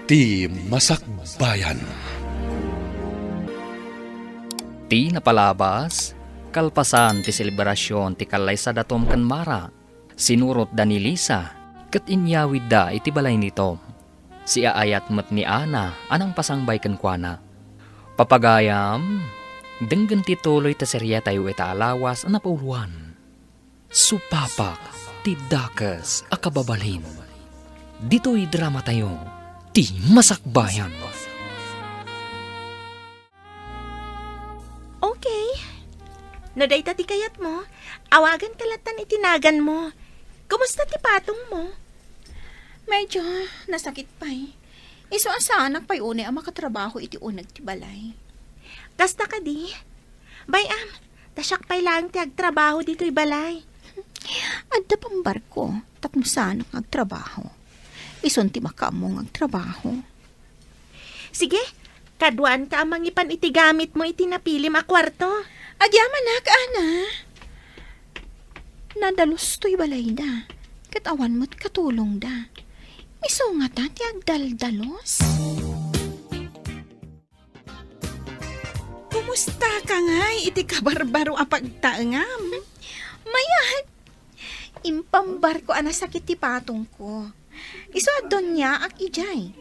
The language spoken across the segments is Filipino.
Ti Masakbayan. Ti napalabas, kalpasan ti selebrasyon ti kalay sa datom kan Mara. Sinurot da ni Lisa, kat inyawid da iti balay nito. Si aayat mat ni Ana, anang pasangbay kan kuana. Papagayam, denggan ti tuloy ta serya tayo ita alawas na pauluan. Supapak, ti dakas akababalin. Dito'y drama tayo, ti Masakbayan. Okay. No day ti kayat mo, awagan kalatan itinagan mo. Kumusta ti patong mo? Medyo nasakit pa eh. Iso asa anak pa'y une ang makatrabaho iti unag ti balay. Kasta ka di? Bayam, tasyak pa'y lang ti agtrabaho dito'y balay. Adda pang barko, tapno sana ang agtrabaho. Ison ti makamong agtrabaho. Sige, kaduan ka amang ipan iti gamit mo iti napilim a kwarto. Agyaman na ka, ana. Nadalos to'y balay da. Katawan mo't katulong da. Iso nga ta ti agdaldalos. Kumusta ka nga iti kabarbaro a pagtaengam? Mayat, impambar ko anasakit ti patong ko. Iso adon niya ak ijay.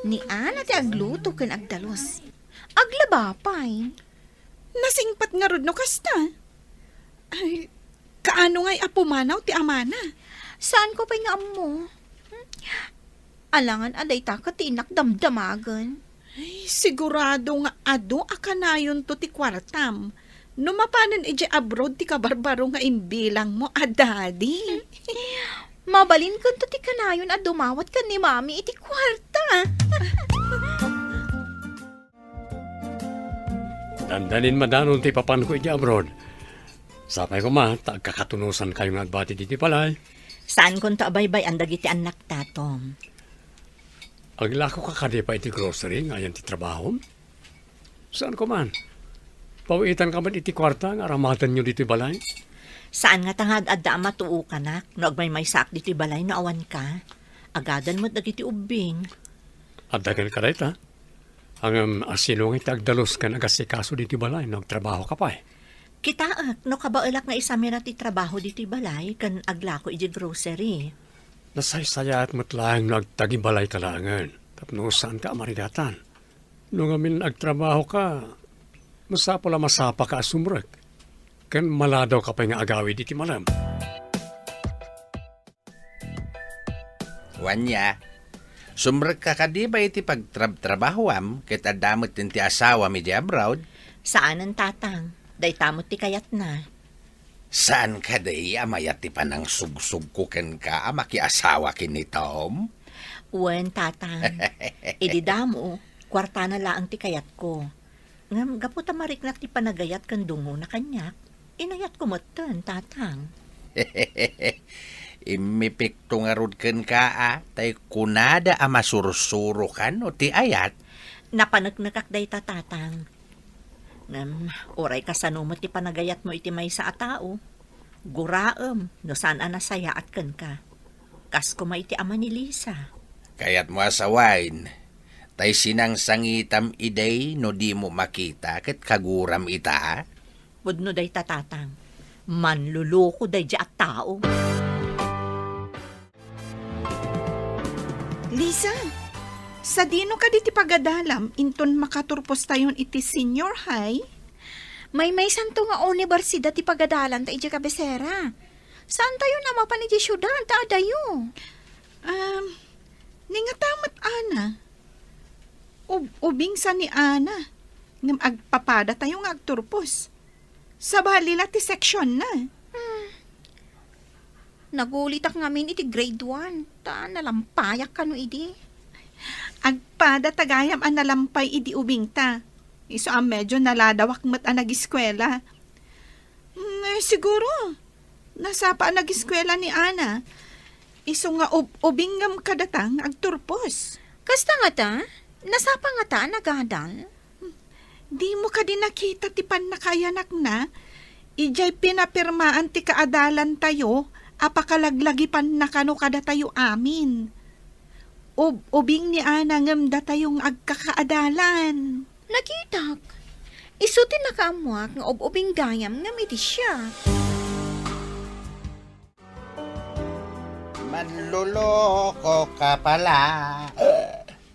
Ni ana ti agluto ken agdalos. Aglabapay. Nasingpat nga rod no kasta. Ay, kaano nga'y apumanaw ti amana? Saan ko pa'y nga mo? Alangan aday ta katinak damdamagan. Ay, sigurado nga ado akanayon to ti kwartam. No mapanan ije abroad ti kabarbaro nga imbilang mo a daddy. Mabalin ko to ti kanayon at dumawat ka ni mami iti kwarta. Dandanin madanon ti papan ko iti abroad. Sapay ko ma, kakatunusan kayo nga agbati diti palay. Saan kon ta abaybay ang dagiti anak tatom? Aglako ka kadi pa iti grocery nga yan ti trabaho. Saan ko man? Pawitan ka man iti kwarta nga aramatan nyo dito balay? Saan nga tangad adda matuo ka nak? No agmay sak dito balay na awan ka? Agadan mo dagiti ubing. Adagan ka dayta. Ang asinong iti agdalos ka nagasikaso dito balay, nagtrabaho ka pa eh. Kitaak, no kabaulak nga isa mira ti trabaho dito balay, kan aglako iti grocery. Nasaysaya at matlaang nagtagibalay kalangan. Tapno saan ka amarigatan. Nung amin agtrabaho ka, masapula masapa ka asumrek. Kan maladaw ka pa nga agawi diti malam. Wanya, sumrek ka kadi ba iti pagtrabahoam ket adamot ti asawa mi di abroad? Saan ang tatang? Day tamot ti kayat na. Saan ka day amayat ti panang sugsug ko ken ka makiasawa kini Tom? Uwen tatang. Ididamo, kwarta na laang ti kayat ko. Ngam, gaputa mariknak ti panagayat kan dungo na kanyak. Inayat ko matan, tatang. Imipikto nga rod ken ka tay kunada a masursuro kan o ti ayat. Napanagnakak day tatang. Ngam, oray kasanumot ti panagayat mo iti may sa atao. Guraem, no saan anasaya at ken ka. Kas ko iti ama ni Lisa. Kayat mo asawain. Tay sinang sangitam iday no di mo makita ket kaguram ita. Pudno day tatatang. Manluloko day di at tao. Lisa, sa dino ka di ti pagadalam, inton makaturpos tayon iti senior high? May santo nga universidad ti pagadalan ta iti kabesera. Saan tayo na mapan iti syudad ta adayo? Ningatamat ana. Ubing sa ni Ana. Ngam agpapada tayo nga agturpos. Sa balila ti section na. Nagulitak ngamin iti grade 1. Ta nalampayak kano idi. Agpada tagayam ang nalampay idi ubing ta. Iso ang medyo naladawak mat ang nag-eskwela. Siguro, nasapa ang nag-eskwela ni Ana. Iso nga ubing ngam kadatang agturpos. Kasta nga ta? Nasapa nga ta nagadal? Di mo ka din nakita ti panakayanak na. Ijay pinapirmaan ti kaadalan tayo, apakalaglagipan na kano kada tayo amin. ubing ni Ana ngam datayong agkakaadalan. Nakitak. Isutin na kamuak nga ubing gayam nga miti siya. Manluloko ka pala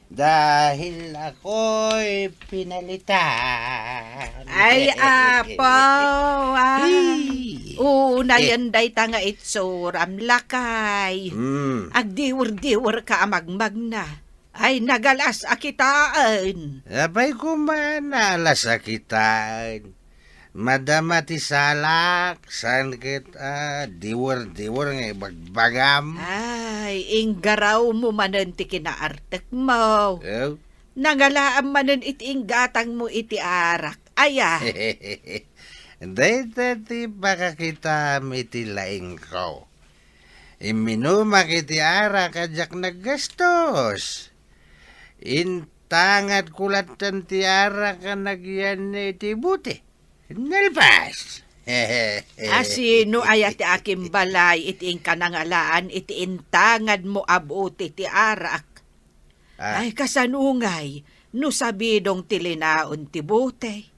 dahil ako'y pinalitan. Ay, apaw. Hey. Una yan day tanga itsuram lakay. Agdiwar-diwar ka amagmag na. Ay, nagalas akitaan. Abay kumana sa kitaan. Madama ti salak, san kita diwer-diwer nga bagbagam. Ay, inggaraw mo manan ti kinaartek mo. Oh. Nangalaam manan iti inggatang mo iti arak. Aya. Dahil ti baka kita iti laing ko. Iminuma kiti ara kajak naggastos. Intangat kulatan ti ara ka nagyan iti buti. Nalpas. Asino aya ti aking balay iti kanangalaan iti intangad mo abuti ti arak. Ay kasanungay, no sabidong tilinaon ti buti.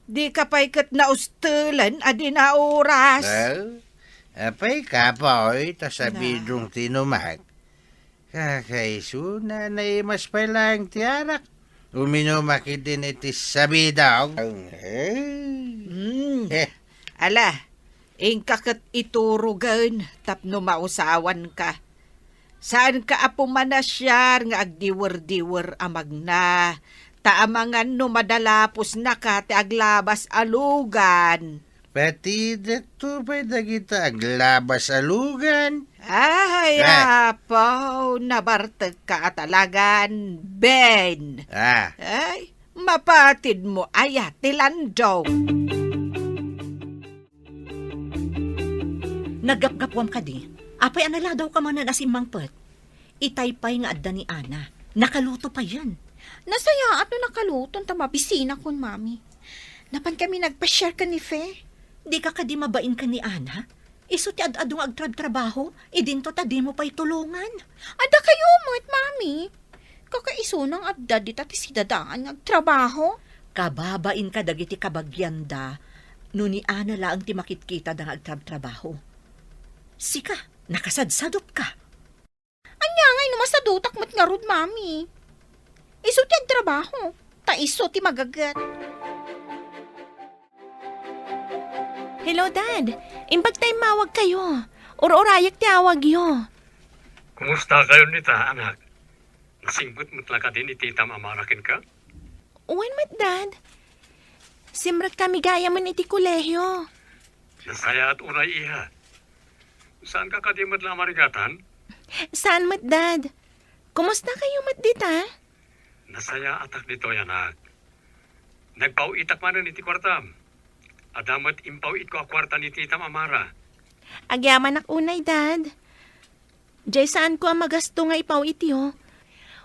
Di kapay kat naustulan adi na oras. Well, apay kapoy, tasabidong tinumag. Kakaisuna na imas pa lang ti arak. Uminumakit din iti sabidong. Ala, ingkakat iturugan tapno mausawan ka. Saan ka apo manasyar nga agdiwer-diwer amag na. Taamangan no madalapos na ka ti aglabas alugan. Pati dito pa dagita aglabas alugan. Ay, apaw, nabartag ka atalagan, Ben. Ay, mapatid mo aya tilandaw. Nagapgapwam ka di. Apay anala daw ka man na nasimang pet. Itaypay nga adda ni Ana. Nakaluto pa yan. Nasaya at no nakaluton ta mabisina kun mami. Napan kami nagpa-share ka ni Fe. Di ka kadi mabain ka ni Ana? Iso ti ad-adong agtrab-trabaho, idinto ta di mo pa'y tulungan. Ada kayo mo't mami. Kakaiso nang adda di tati si dadaan nagtrabaho. Kababain ka dagiti kabagyanda, no ni Ana laang ti makitkita da agtrab-trabaho. Sika, nakasadsadop ka. Anya ngay numasadutak mo't nga rod mami. Iso ti agtrabaho, ta iso ti magagat. Hello, Dad. Imbag tayo mawag kayo. Ur-urayak ti awag yo. Kumusta kayo nita, anak? Nasingput mo ka din ititam amarakin ka? Uwan mat, Dad. Simrat kami gaya man iti kolehyo. Nasaya at uray iha. Saan ka kadimat lang marigatan? Saan mat, Dad? Kumusta kayo mat dita? Nasaya atak dito, anak. Nagpauitak man iti kwartam. Adamat impawit ko a kwarta ni Tita Amara. Agyaman ak unay, Dad. Diyay saan ko ang magasto nga ipaw itiyo?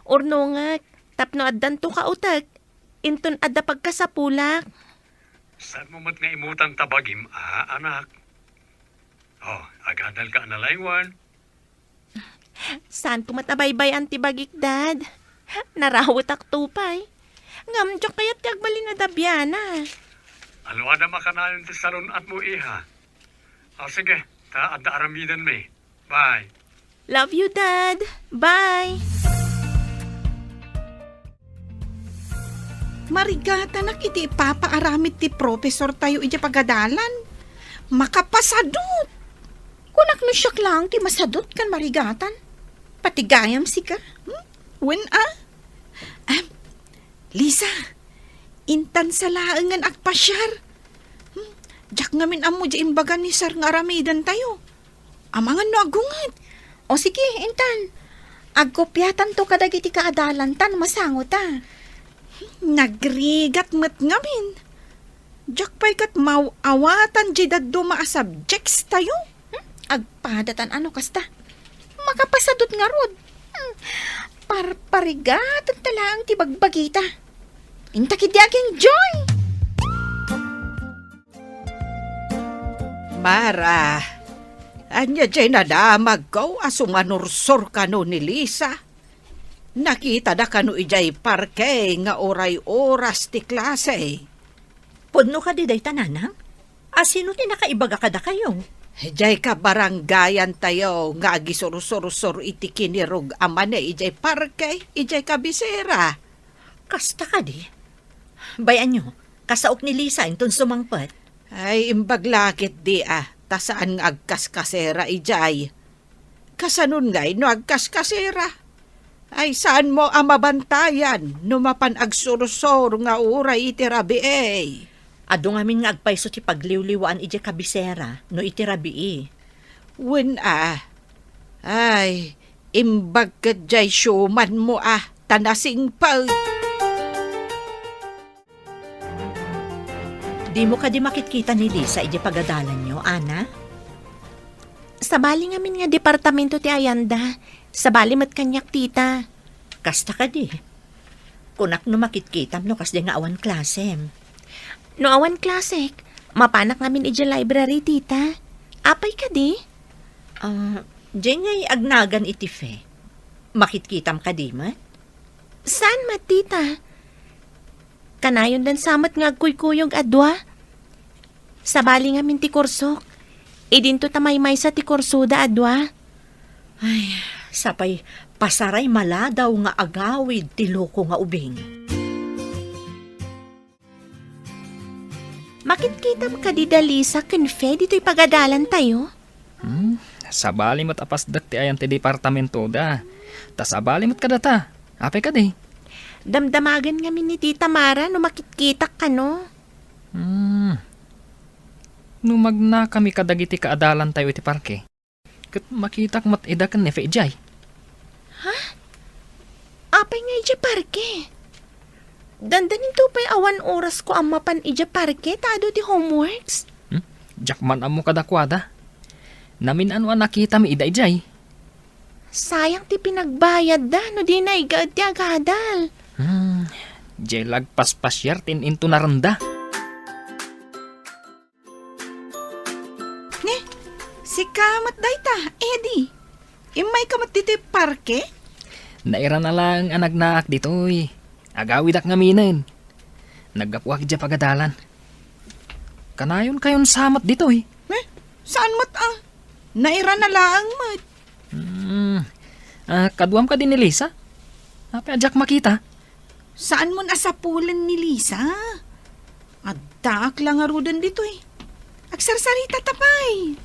Urno nga, tapno addan to ka utak. Inton adda pagkasapulak. Saan mo mat nga imutan tabagim, anak? Oh, agadal ka na laywan. Saan ko matabaybay antibagik, Dad? Narawat ak tupay. Ngamdyak kaya't yagbali na dabyana. Alwada makanayon ti salon at mo iha. O sige, ta adda aramidan me. Bye. Love you, Dad. Bye. Marigata na kiti papaaramit ti profesor tayo iti pagadalan. Makapasadot. Kunak no siyak lang ti masadot kan marigatan. Patigayam si ka. When Lisa, intan sa laangan agpasyar. Jak ngamin amo di imbagan ni Sar nga aramidan tayo. Amangan no agungat. O sige, intan. Agkopyatan to kadagiti kaadalan tan masangot ta. Nagrigat mat ngamin. Jak pa'y kat mawawatan di daddo maa subjects tayo. Agpadatan ano kasta. Makapasadot nga rod. Parparigatan talaang ti bagbagita. Intakidyaging joy! Mara, anya dyan nadamag ko asumanursor ka no ni Lisa. Nakita da kanu ijay parke nga oray-oras ti klase. Pudno ka di day tananang? Asino ti nakaibaga kada kayo? Ijay ka baranggayan tayo nga agisuro-suro iti kinirog amane ijay parke, ijay kabisera. Kasta ka di. Bayan nyo, kasaok ni Lisa inton sumangpet. Ay, imbaglakit di tasaan nga agkaskasera ijay. Kasanun ngay no agkaskasera. Ay, saan mo amabantayan no mapan agsurusor nga uray iti rabi eh. Ado ngamin nga agpaiso ti pagliwliwaan ije kabisera no iti rabii. Wen ay, imbag ka jay syuman mo tanasing pag. Di mo ka di makitkita ni Lisa ije pagadalan nyo, Ana? Sa bali ngamin nga departamento ti Ayanda. Sa bali mat kanyak tita. Kasta ka di. Kunak no makitkitam no kas di nga awan klasem. No awan klasik, mapanak ngamin ije library tita. Apay ka di? Di ngay agnagan iti fe. Makitkitam ka di mat? Saan mat tita? Kanayon dan samat nga agkuykuyog adwa. Sa bali ngamin ti kursok. Idinto tamay-may sa ti kursuda adwa. Ay, sapay pasaray maladaw nga agawid ti loko nga ubing. Makitkitam ka di Dalisa kunfe dito'y pagadalan tayo? Sabali mo't apasdak ti ayan ti departamento da. Ta sabali mo't kadata. Apay ka di. Damdamagan ngamin ni Tita Mara no makitkitak ka no. Numagna kami kadagiti kaadalan tayo iti parke. Kat makitak mat idakan ni Fejay. Apay nga ija parke. Dandanin to pa'y awan oras ko ang mapan ija parke tado ti homeworks. Jakman amo kadakwada. Namin ano nakita mi ida ijay. Sayang ti pinagbayad da no di na igad ti agadal. Jay lagpas-pasyar into naranda. Si kamat dayta, Eddie. Imay kamat dito parke? Naira na lang ang nagnaak ditoy. Agawid ak ngaminin. Naggapuak dya pagadalan. Kanayon kayon samat ditoy. Saan mat Naira na lang mat. Kaduam ka din ni Lisa? Ape adyak makita. Saan mo nasapulan ni Lisa? Addaak lang arudan dito Agsarsarita tapay.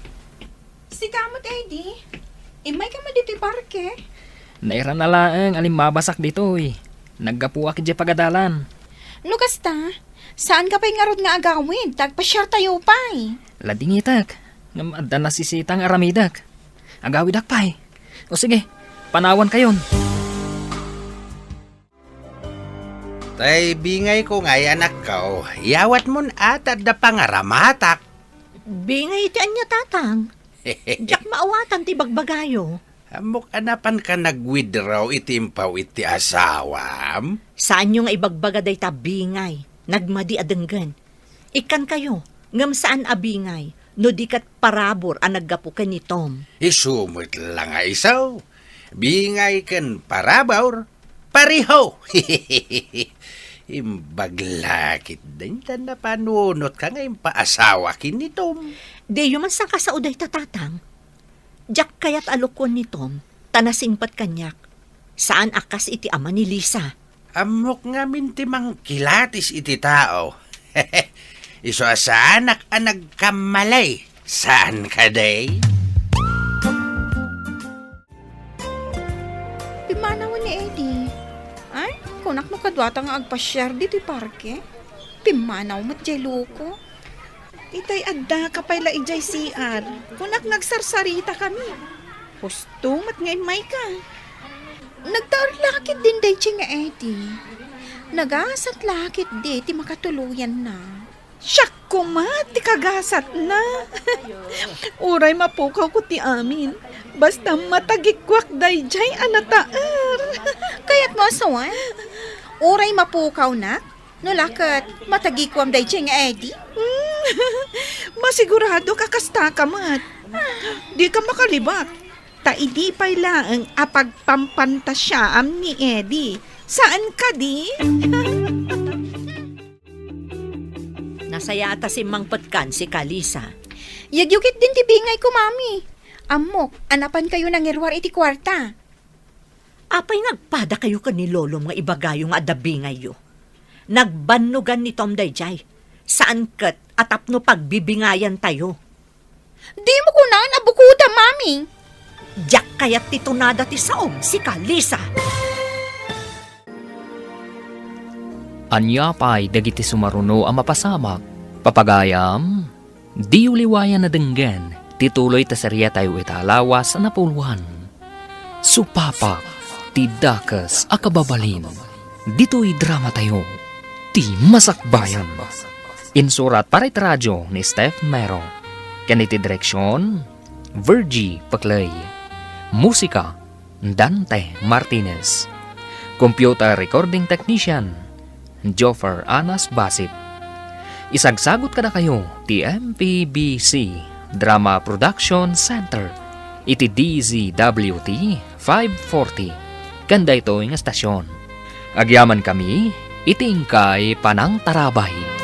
Si kamat, Eddie. Imay ka dito parke? Naira na lang alimabasak ditoy. Naggapuak dya pagadalan. No kasta, saan ka pa'y ngarod nga agawin? Tagpasyar tayo pa'y. Ladingitak. Ngam adda nasisitang aramidak. Agawidak pa'y. O sige, panawan kayon. Tay bingay ko ngay anak ko, yawat mon atad da pangaramatak. Bingay ti anya tatang. Diyak maawatan ti bagbagayo. Amok anapan ka nag-withdraw itimpaw iti asawam? Saan yung ibagbaga day tabingay? Nagmadi adenggan. Ikan kayo, ngam saan abingay? No di kat parabor ang naggapu ka ni Tom. Isumot lang nga isaw. Bingay ken parabor, pariho. Imbaglakit din na panunot ka ngayon paasawa kin ni Tom. Di man sa kasauday tatatang. Diyak kayat alukon ni Tom, tanasingpat kanyak. Saan akas iti ama ni Lisa? Amok nga mintimang kilatis iti tao. Iso sa anak ang nagkamalay. Saan ka day? Pimanawan ni Eddie. Ay, kunak no kadwata nga agpasyar dito parke. Pimanaw mat jay loko. Itay adda kapayla ijay CR. Kunak nagsarsarita kami. Husto mat ngayon may ka. Nagtaor-lakit din day nga Eddie. Nagasat lakit di ti makatuluyan na. Siyak ko mat, ti kagasat na. Uray mapukaw ko ti amin. Basta matagikwak day jay anataar. Kaya't mo asawan? Uray mapukaw na? No lakat, matagikwam day jay nga Eddie? Masigurado ka kasta ka mat. Di ka makalibak. Ta idi pa'y laang apagpampantasyaam ni Eddie. Saan ka di? Nasaya ata si Mang Patkan si Kalisa. Yagyukit din ti bingay ko, mami. Amok, anapan kayo ng irwar iti kwarta. Apay nagpada kayo ka ni Lolo nga ibagayo nga adabingay yo. Nagbanugan ni Tom Dayjay. Saan kat atapno pagbibingayan tayo. Di mo ko na nabukuda, mami. Diyak kayat titunada ti saom si Kalisa. Anya pa'y dagiti sumaruno ang mapasamak. Papagayam, di uliwayan na denggan, tituloy ta sarya tayo italawas na pulwan. Supapak, ti dakas akababalin. Dito'y drama tayo, ti masakbayan. Insurat para iti radyo ni Steph Mero. Kaniti direksyon, Virgie Paclay. Musika, Dante Martinez. Computer recording technician, Joffer Anas Basit. Isagsagot kada kayo ti MPBC Drama Production Center iti DZWT 540 kanda ito ng estasyon. Agyaman kami iti ingkay panang tarabay.